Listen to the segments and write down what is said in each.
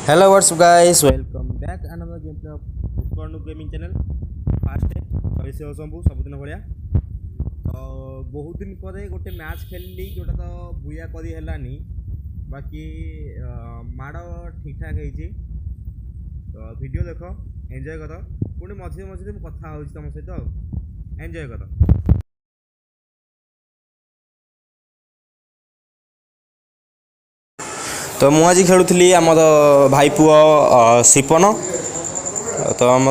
Hello, what's up, guys? Welcome back another gameplay of Utkarnu Gaming Channel. First चलिए सबू सबुदिन भाया तो बहुत दिन पर गोटे मैच खेलली जोटा तो बुया करी हेलानी बाकी माड़ ठीक ठाक है तो वीडियो देख एंजॉय कर पुणी मझे मझे मुझे कथा हो तुम सहित एंजॉय कर। तो मुझे आज खेलुली आम भाई पुओ सिपन तो आम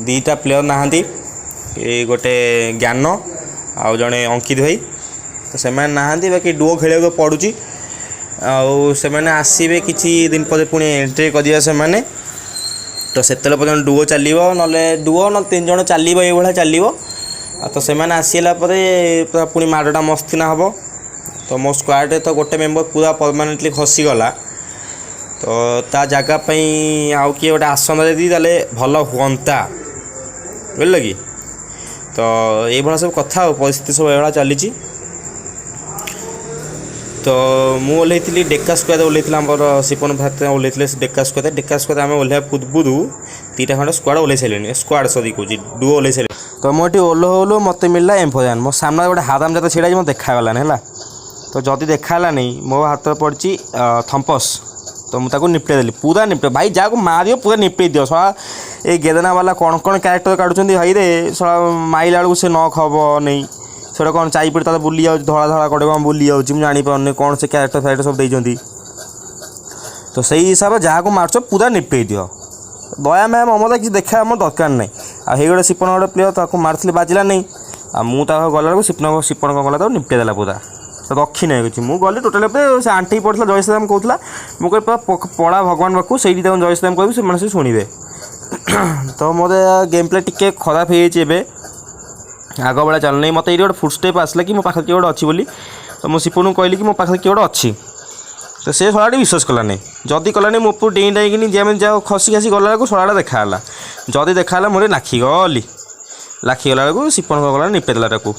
दीटा प्लेयर नहांती गोटे ज्ञान आउ जड़े अंकित भाई तो से नहांती बाकी डुओ खेल पड़ुची आने आसवे किसी दिन पर पुणी एंट्री करिया से तो से पर्यटन डुओ चलो ना डुओ ना 3 जन चलो ये चलो तो से आसला पुणी माड़टा मस्ती ना हम तो मो स्क्वाड तो गोटे मेम्बर पूरा परमानेंटली खसीगला तो ता जगह आउ किए गोटे आसन देती भल हुआ बुझल कि तो ये सब कथा परिस्थिति सब ये चली तो मु ओल्लैली डेका स्क्वाड ओल्लैला आम सिपन भाई ओल्लैले डेका स्क्वाड आम ओल्हा पूर्व 3टा खंडे स्क्वाड ओल्लै सारे स्क्वाड सरी कौन डुओ ओल्लै सारे तो मुझे ओल्लो मत मिलला एम्फोजान मो सामने गोटे हादाम जाता छिड़ा मत देखागलानी है तो जदि देखाला नहीं मो हाथ पड़ी थम्पस तो मुझे निपटे देली पूरा निपटे भाई जहाँ को मार पूरा निपटे दियो सला ये गेदना वाला कौन कौन क्यारेक्टर काटुंट भाई रे सला माइला बेलू से न खब नहीं से कौन चाईपड़ी तो बुली जाऊँ धड़ा धड़ा कड़े कौन बुली जाऊँ मुझे जापारे कौन से क्यारेक्टर फैरेक्टर सब देती तो सही हिसाब से जहाँ को मार्च पूरा निपटे दियो दया मैम ममता किसी देखा आम दरकार नहीं आई गोटे सिपन गोटे प्लेयर ताको मार्ली बाजिला नहीं आ मुझे गला सिपन सिपन कौन कला निपटे देला पूरा तो रखी ना कि मुझे गली टोटाल से आंटी पड़ा जयश्रीराम कहला मुझे पड़ा भगवान पाक से जयश्रीराम कह से शुणे तो मत गेम प्ले टी खराब हो आग बेला चल नहीं मत ये गोटे फुट स्टेप आसला कि मो पाखे किए गोटे अच्छी बोली तो मो सिपन कहली कि मो पाखे किए गोटे अच्छी तो से शलाटी विश्वास कलानी जदि कलानी मो ऊपर डेई डाइकिन जमी जा खसी खसी गला शलाटा देखाला जदि देखाला मोरे लाखिगली लाखिगला सिपन गला निपेदेला ताकू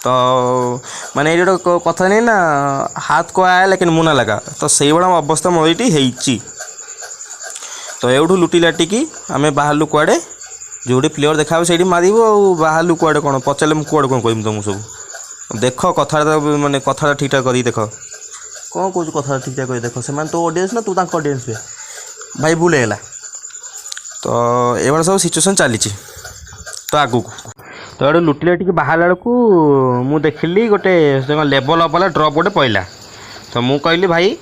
तो माने ये कथा नहीं ना हाथ को आया लेकिन मुना लगा तो से भाया अवस्था मोदी होती तो एवठू लुटी लाटिकी आम बाहर कुआड़े जो प्लेयर देखा से मारू बाहर कुआड़े कौन पचारे मुझे कुआड़े कौन कह तुमको सब देख कथा माने कथा ठीक ठाक कर देख कौन कौन कथा ठीक ठाक कर देख से तो ऑडियंस ना तू ऑडियंस पे भाई भूल है तो ये सब सिचुएसन चली तो आगू तो ये लुटिले टी बाहर बेलू मु देखिली गोटे लेवल अप वाला ड्रप गोटे पड़ा तो मु कहली भाई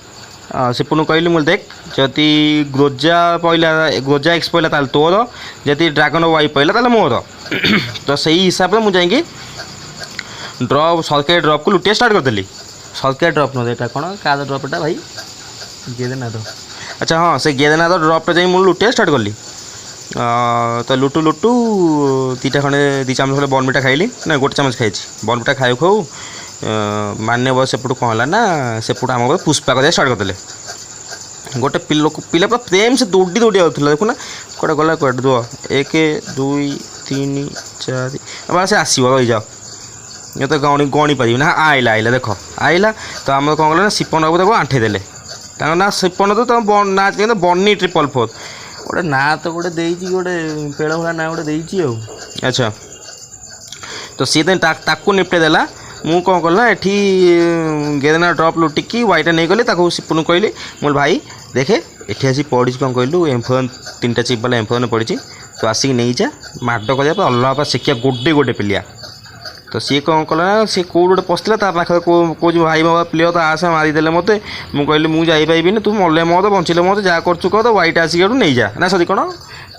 सिपुन कहली मुझे देख जदि ग्रोजा पड़ा ग्रोजा एक्स पड़ा तोर जदि ड्रागन वाई पड़ा मोर तो सही हिसाब से मुझे ड्रप सरकारी ड्रप को लुटिया स्टार्ट करदेली सरकारी ड्रप ना यहाँ कौन क्या ड्रपटा भाई गेदेनाथ अच्छा हाँ से गेदेनाथ ड्रपटा जा लुटिया स्टार्ट कली तो लुटू लुटू 2टा खंडे 2 चामच खंडे बर्नविटा खाइली ना गोटे चामच खाई बर्नविटा खाऊ खाऊ मान्य बस सेपटू कौन है ना सेपटू आम पुष्पा कर स्टार्ट करदे गोटे पिला पूरा प्रेम से दौड़ी दौड़ी आउला देखुना कौटे गला कौटे दुआ 1 2 3 4 अब से आसो रही जाओ ये तो गणी गणी पार ना आइला आइला देख आइला तो आम कौन कले ना सिपन बाबू आंठे देले ना सिपन तो ना बनी 444 गोटे ना तो गोटे गोटे पेड़ भाया ना गोटे अच्छा तो सी ताकू निपटे देला मु कौन कला एठी गेदेना ड्रप लुटिकी वाईटा नहीं गली सिपुन कहली मोल भाई देखे एठी आसी पड़ी कौन कहलु एम्फोन 3टा चिप वाला एम्फोन पड़ी तो आसिक नहीं जा माड कर अल्लाह शिखिया गोटे गोटे पिलिया तो सी कौन कला सी कौट गोटे पशला पाखे कौन भाई बाबा प्लेयर तो आस मारिदे मत मुझे कहली मुझे जापारि तुम मल्ले मत बंचिले मत जहाँ कर तो व्हाइट आसिक नहीं जा ना सरी कौन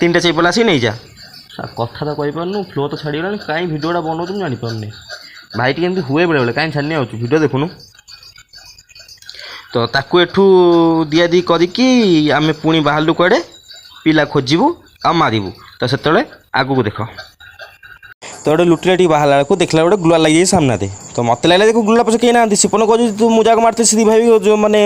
3टा चिप वाला आसिक नहीं जा कथा तो कहींपार फ्लो तो छाड़गला कहीं भिडियोटा बनाऊ तुम जापारे भाई टी हुए बेले बेले कहीं छानी आऊँ भिडियो देखुनु तो ताकू एठू दिया दी करिकी आम पुणी बाहर कुआड़े पिला खोजबू आ मारू तो से आगू को देख तो गोटे लुटिला टी बाहर बेलू देखला गोटे ग्लुआ लगी सामने तो मत लगे देखो ग्लुआ पछे कहीं ना सिपन कह तू मुझे मारते सीधी भाई जो मैंने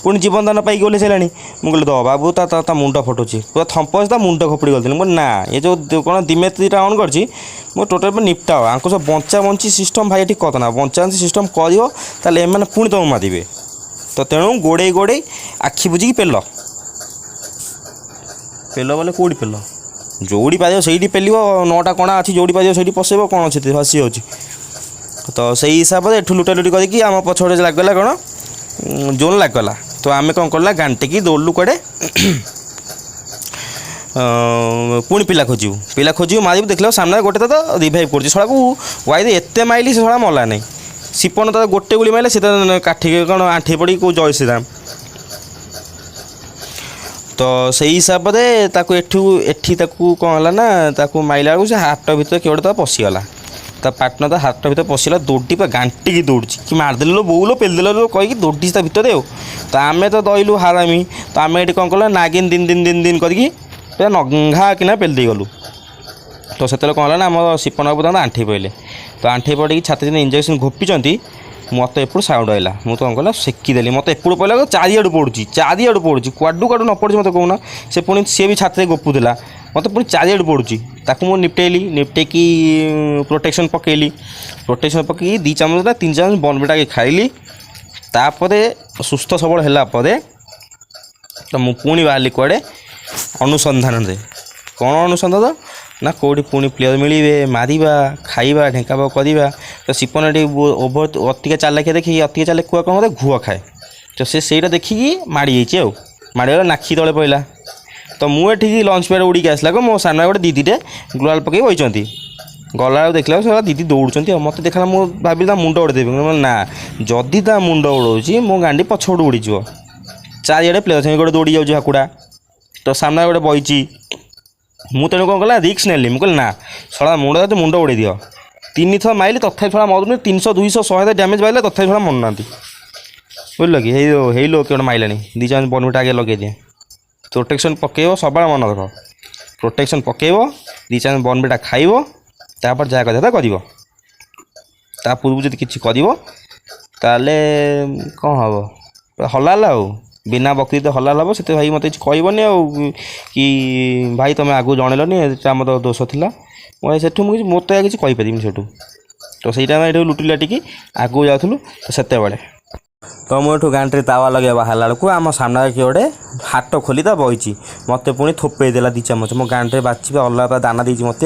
पुणी जीवन दान पाई गले सारे मुझे दो बाबू ता मुंड फटुची पूरा थम्पस मुंड खपड़ी गली मुझे ना ये जो कौन दिमेत 2टा ऑन कर टोटाल निपटा आंको सब बंचा बंची सिस्टम भाई ठीक कतना बंचा बंची सिस्टम कर पुणी तुम मारे तो तेणु गोड़े गोड़े आखि बुझिकी पेल पेल बोले कौटी पेल जोड़ी पाद से पेल 9टा कणा अच्छी जोड़ी पाद से पशेब कौन अच्छे हसी हो तो से हिसाब से एठू लुटा लुटी करके आम पछड़े लगला कौन जोन लगला तो आम कौन कला गांटिकी दौड़लु कड़े पुणी पिला खोजू मारिबू देखल सामने गोटे तो रिभाइव कर शला को वाई एत माइली से शला मला नहीं सिपन तो गोटे गुली मारे से काठी कौन आंठी पड़ी कौ जय श्रीराम तो से हिसाब से एठी कौन है ना माइला बेलू से हाथ भर किए तो पशिगला ता पार्टनर तो हाथ भर पशिगला दौड़ी पर गांटिकी दौड़ी कि मारदेल लो बोलो पेलदेल कहीकि दौड़ी ता भितर हो तो आम तो दईलु हारामी तो आम ये कौन कल नागिन दिन दिन दिन दिन करके नंघा किना पेल दे गलु तो से कौन है ना आम सिपन बाबू आंठी पड़े तो आंठी पड़ी छाती इंजेक्शन घोपी मत एपड़ साउंड आइला मुझे कौन कला सेकिदेली मत एपड़ पड़ा चारिआड़ पड़ुची क्वाडू क्वाडू न पड़ी मत कहूना से पुणी सी भी छाती गोपुला मत पुणी चारिआड़ पड़ुची ताकू मुझे निपटेकी प्रोटेक्शन पकेली दी चामच ना 3 चामच बनबिटा के खाइली तापर सुस्थ सबल है तो मुझे पुणी बाहरी कुआड़े अनुसंधान रे कौन अनुसंधान ना कौटी पुणी प्लेयर मिले मारिबा खाइबा ढेंका करवा तो सिपन ओभर अतिका चालाकिया देखिए अतिका चालाकिया कौन करते घुआ खाए तो से देखिकी माड़ी जाइए माड़गला नाखी तले पड़ा तो मुझे लंच पैड उड़ी आसला मो सामने गोटे दीदीटे ग्लोवाल पकई बही गला देखला से दीदी दौड़ मत देखला मुझे भाविली मुंड उड़ेदेवी ना जदि ता मुंड उड़ाऊँ मो गांडी पछपटू उड़ीज चारिआडे प्लेयर संगे गोटे दौड़ी जाऊँ हाकुड़ा तो सामने गोटे बही मु तेणु कौन कला रिक्स नेली मुझे ना छड़ा मुंड मुंड उड़े दियो 3 थर माइली तथा छड़ा मरुन 300 200 100 डैमेज मारे तथा छड़ा मरुना बुझल कि हेलो कि माइला 2 चामच बनबिटा आगे लगे दिए प्रोटेक्शन पकेब सब मन रख प्रोटेक्शन पकेब 2 चामच बनबिटा खाइब तापर जहाँ कथा कर पूर्व जब किसी कर कौन हम हलाल आ बिना बकरी तो हलाल हम से भाई मत कहबनी कि भाई तुम आगू जनइलनी आम तो दोष था मुझे से मत किसी कहीपरि से तो सहीटा लुटी लाटिकी आगू जाऊँ तो से तो मुझे गांठे तावा लगे बाहर बेलू आम सामने किए गोटे हाट खोली तो बही मत पुणी थोपेदेला 2 चामच मो गांठे बाची अलग दाना देती मत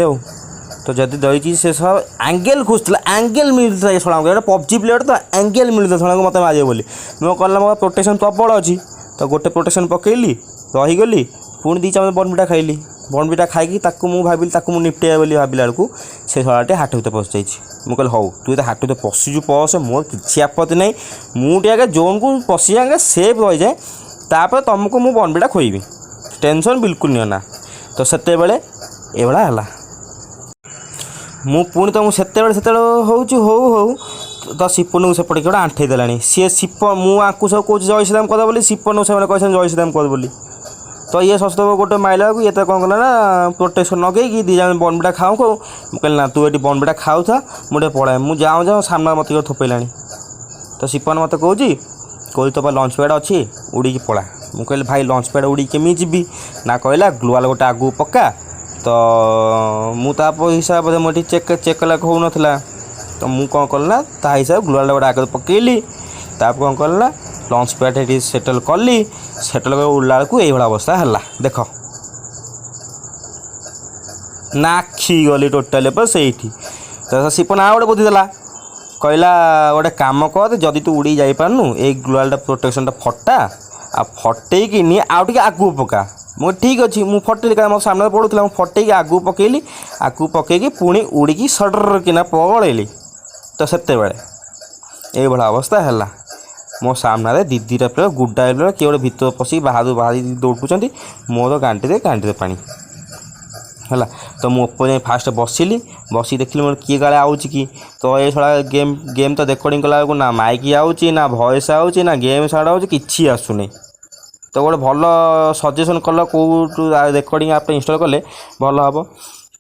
तो जदि दही से सब एंगेल खोजुला एंगेल मिलता है छड़ा गोटे पबजी प्लेयर तो एंगेल मिलता छड़ा मत मारे बोली मो कला मो प्रोटेक्शन प्रबल अच्छी तो गोटे प्रोटेक्शन पकेली रहीगली पुणी 2 चामच बनबिटा खाइली बनबिटा खाई मुझे भाविली निपटे बोली भाविला बेलू से छड़ाटे हाट भर पशि जाइए मुझे हूँ तू तो हाट भर पशुचु पश मोर किसी आपत्ति नहीं मुझे आगे जोन को पशि आगे सेफ रही जाए तापर तुमको मुझे बनबिटा खोईबी टेंशन बिल्कुल नहीं ना तो से एभला है मु पुणी तो मुझे हूँ तो सिपन को सेपटे गोटे आंठे देलानी सी सिपन मुझे सब कौन जय श्रीराम कर बोली सिपन को कहते जय श्रीराम कर बोली तो ये सस्त गोटे माइला को ये तो कौन कला ना प्रोटेक्शन लगे 2 चामच बनबिटा खाऊ खाऊ मुझे ना तू ये बनबिटा खाऊ था मुझे पढ़ाए मुझे जाऊँ सामने मत थोपैला तो सिपन मत कह तो लंच पैड अच्छी उड़ी पड़ा मुझे भाई लंच पैड उड़ी केमी जी ना कहला ग्लोवाल गोटे आगू पक्का तो मुझे हिसाब से मुझे चेक कला हो नाला तो मुझे कौन कला ता हिसाब ग्लोवाल गोटे आगे पकेली ताप कौन कला लंच पैड ये सेटल कली सेटल उड़ला बेलू ये अवस्था है देख नाखी गली टोटाल से तो सिपन आ गोटे बुद्धि देला कहला गोटे कम कर जदि तू उड़ी जापारनु ये ग्लोवाल प्रोटेक्शन फटा आ फटेकिनी आउ टे आगू पका मुझे ठीक अच्छे मुझे फटेली क्या मो सामने पड़ूला मुझे फटेकी आगू पकेली आगू पकईकी पुणी उड़ी सडर किना पगलैली तो से ये अवस्था है मो सामने दीदीटा प्लेयर गुड्डा प्लेयर किए गोटे भितर पशिक बाहर बाहर दौड़ुंट मोर गांठी पानी है तो मुझे फास्ट बसिली बस देखिली मोर किए गाड़े आऊँच कि तो ये छड़ा गेम तो रेकर्डिंग कला ना माइक आऊँच ना भॉइस आऊँच ना गेम छाड़ा हो कि आसुनी तो गोटे भल सजेसन कल कौटू रेकर्डिंग आप इंस्टॉल कले भल हम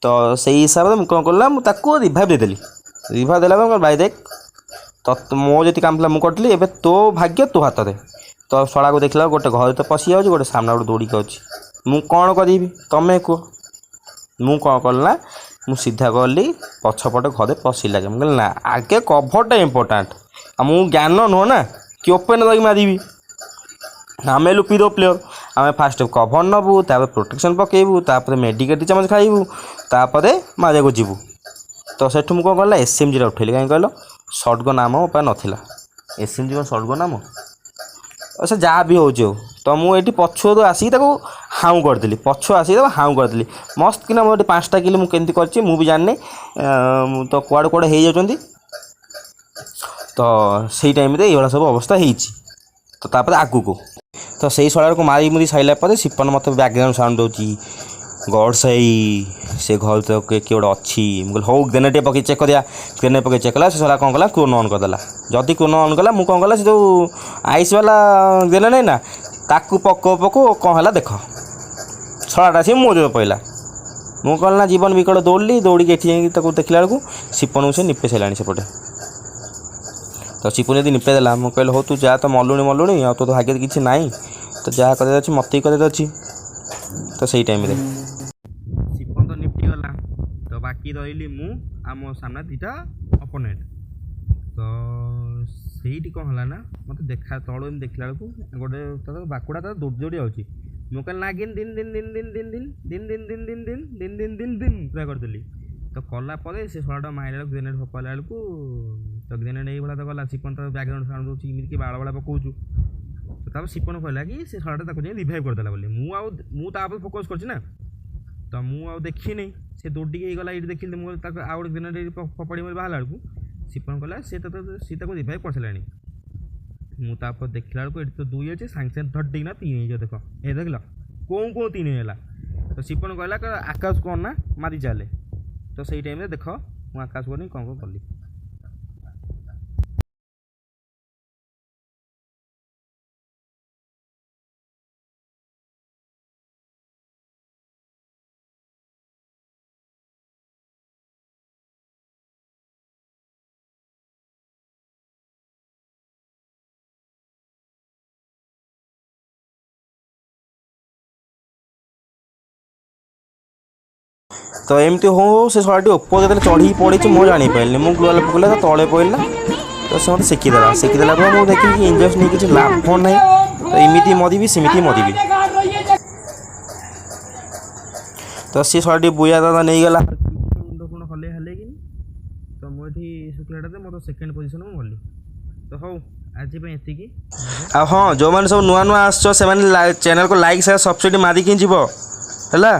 तो से हिसाब से कौन कला मुझे रिभाइव देदेली रिभाइव देला भाई देख तो मो जी काम था मुझे कटली एवं तो भाग्य तो हाथ दे तो शला को देखला गोटे घर तो पशि जाऊँगी गोटे सामने गोटे दौड़िक अच्छी मुझे कौन करी तुम्हें कह मुझे कौन कला मुझे सीधा गली पछपटे घरे पशि लगे मुझे ना आगे कभरटा इम्पोर्टाट मुझे ज्ञान नुह ना कि ओपेन लगे मारिबी आम लुपिद प्लेयर आम फास्ट कभर नबू तापर प्रोटेक्शन पकेबू तापर मेडिकेट चामच खाइबू तापर मारिया जीवू तो सेठू मुझे कौन एसएमजी उठेली कहीं कहल सर्टगन नाम मो नाला एसएमजी कौन सर्टगन नाम से जहाँ भी हो तो मुझे पछुआ आसिक हाउ करदेली पछुआ आसिक हाउ करदेली मस्त कि मोटे 5टा किल मुझे कर जानी तो कुआड़े कुआड़े हो जाती तो सही टाइम ये सब अवस्था तो तापर आगू को तो सही शड़ा को मारी मुरी सारा सिपन मत बैकग्राउंड साउंड दूसरी गड से घर तो किए गोटे अच्छी मुझे हौ ग्रेनेड पकई चेक करा ग्रेनेड पकई चेक कला से सारा कौन कला क्रोन ऑन करदेला जदि क्रोन ऑन कला मुझे कौन कला से जो आइस वाला ग्रेनेड ना ताकू पको पको कौन है देख छड़ाटा सी मो जो पड़ा मुझे कौन ना जीवन विकट दौड़ी दौड़ी ये देखला बेलू सिपन से निपे सारे सेपटे तो सिपुन यदि निपे देला मुझे कहले हो तू जा तो मलुणी आ तो भाग्य किसी ना तो जहाँ कर मत ही कर तो सही टाइम सिपन तो निपटी गला तो बाकी रही मु आम सामना 2टा अपोनेंट तो सही कौन है ना मत देखा तलू देखला बेलू गोटे बाकुड़ा तो दौड़ दौड़ी आँची मुझे कहल ना दिन दिन दिन दिन दिन दिन दिन दिन दिन दिन दिन दिन दिन दिन दिन दिन पूरा करदेली तो कलापर से शड़ा मारे ग्रेनेड फकाला बेलू तो ग्रेनेड ये तो गला सिपन तो बैकग्राउंड साउंड दूसरी इमिक बाड़ बाड़ पकाऊ तो सिपन कहला कि से शड़ा रिभाइव करदेला बोली मुझे फोकस करना तो मुझे देखी से दौड़ी गला ये देखी मुझे आउ गोटे ग्रेनेड फपाड़ी बाहर बेलू सिपन कहला सी रिभाइव कर सारे मुझे देखला बेलू ये तो 2 अच्छे सांगे सांगे धटिना 3 हो देख ये देख कौन कौन 3 है तो सिपन कहला आकाश कौन ना मारी चले तो सही टाइम देख मुझे आकाश को कौन कौन कली तो एमती हो से शराटी ऊपर जो चढ़ी पड़ी मुझे जापारे मुझे ग्लोवाल पकड़ा तो तले पड़ा तो से मतलब सेकिदेला मुझे देखिए कि इंजेक्शन नहीं किसी लाभ ना तो एमती मरिबी सेमती मरिबी तो सी शराटी बुया दादा नहीं गला मुंड फुण हले हले कि तो मुझे शुक्लाटा मोर सेकेंड पोजिशन में गली तो हौ आज ये हाँ जो मैंने सब नुआ नुआ आस चैनल को लाइक शेयर सब्सिडी मारिकी जीव है।